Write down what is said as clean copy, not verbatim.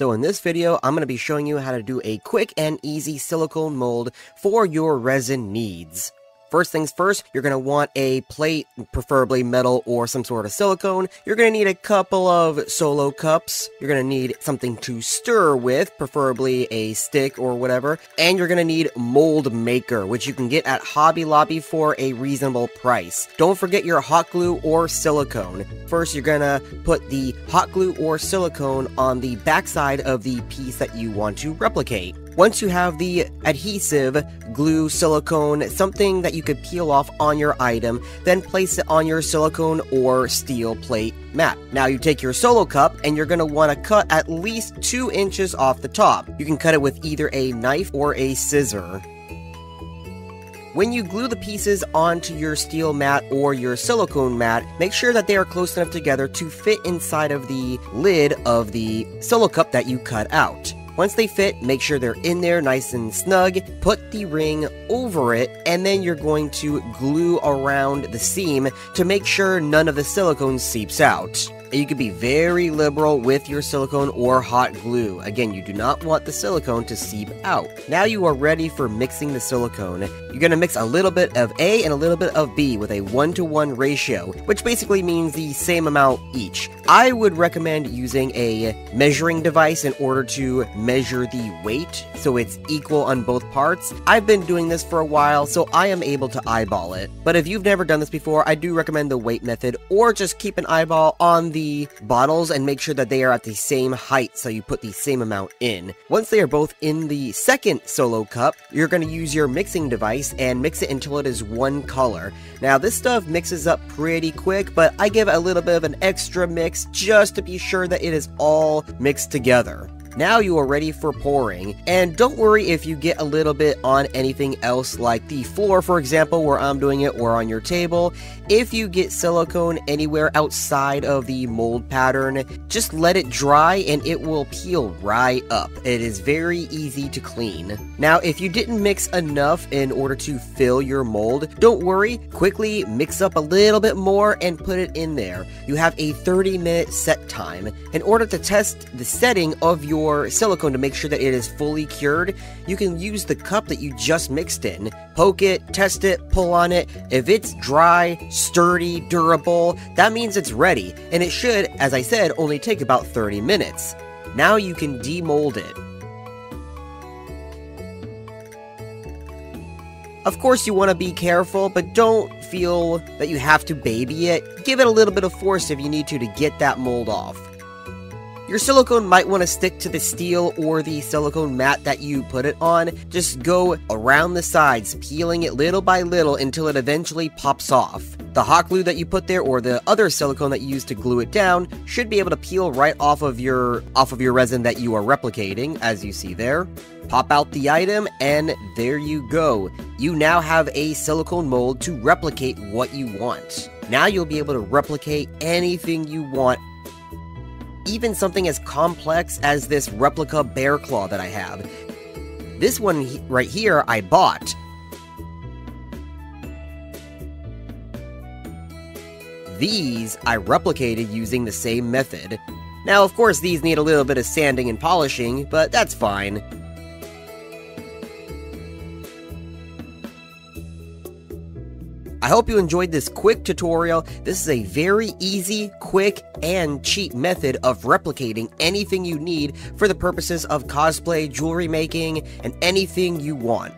So in this video, I'm going to be showing you how to do a quick and easy silicone mold for your resin needs. First things first, you're going to want a plate, preferably metal or some sort of silicone. You're going to need a couple of solo cups. You're going to need something to stir with, preferably a stick or whatever. And you're going to need mold maker, which you can get at Hobby Lobby for a reasonable price. Don't forget your hot glue or silicone. First, you're going to put the hot glue or silicone on the backside of the piece that you want to replicate. Once you have the adhesive, glue, silicone, something that you could peel off on your item, then place it on your silicone or steel plate mat. Now you take your solo cup and you're going to want to cut at least 2 inches off the top. You can cut it with either a knife or a scissor. When you glue the pieces onto your steel mat or your silicone mat, make sure that they are close enough together to fit inside of the lid of the solo cup that you cut out. Once they fit, make sure they're in there nice and snug, put the ring over it, and then you're going to glue around the seam to make sure none of the silicone seeps out. You can be very liberal with your silicone or hot glue. Again, you do not want the silicone to seep out. Now you are ready for mixing the silicone. You're going to mix a little bit of A and a little bit of B with a 1-to-1 ratio, which basically means the same amount each. I would recommend using a measuring device in order to measure the weight so it's equal on both parts. I've been doing this for a while, so I am able to eyeball it. But if you've never done this before, I do recommend the weight method, or just keep an eyeball on the bottles and make sure that they are at the same height so you put the same amount in. Once they are both in the second solo cup, you're going to use your mixing device and mix it until it is one color. Now this stuff mixes up pretty quick, but I give it a little bit of an extra mix just to be sure that it is all mixed together. Now you are ready for pouring, and don't worry if you get a little bit on anything else like the floor, for example, where I'm doing it, or on your table. If you get silicone anywhere outside of the mold pattern, just let it dry and it will peel right up. It is very easy to clean. Now, if you didn't mix enough in order to fill your mold, don't worry, quickly mix up a little bit more and put it in there. You have a 30-minute set time. In order to test the setting of your silicone to make sure that it is fully cured, you can use the cup that you just mixed in. Poke it, test it, pull on it. If it's dry, sturdy, durable, that means it's ready, and it should, as I said, only take about 30 minutes. Now you can demold it. Of course, you want to be careful, but don't feel that you have to baby it. Give it a little bit of force if you need to get that mold off. Your silicone might want to stick to the steel or the silicone mat that you put it on. Just go around the sides, peeling it little by little until it eventually pops off. The hot glue that you put there, or the other silicone that you use to glue it down, should be able to peel right off of your resin that you are replicating, as you see there. Pop out the item, and there you go. You now have a silicone mold to replicate what you want. Now you'll be able to replicate anything you want, even something as complex as this replica bear claw that I have. This one right here I bought. These I replicated using the same method. Now, of course, these need a little bit of sanding and polishing, but that's fine. I hope you enjoyed this quick tutorial. This is a very easy, quick, and cheap method of replicating anything you need for the purposes of cosplay, jewelry making, and anything you want.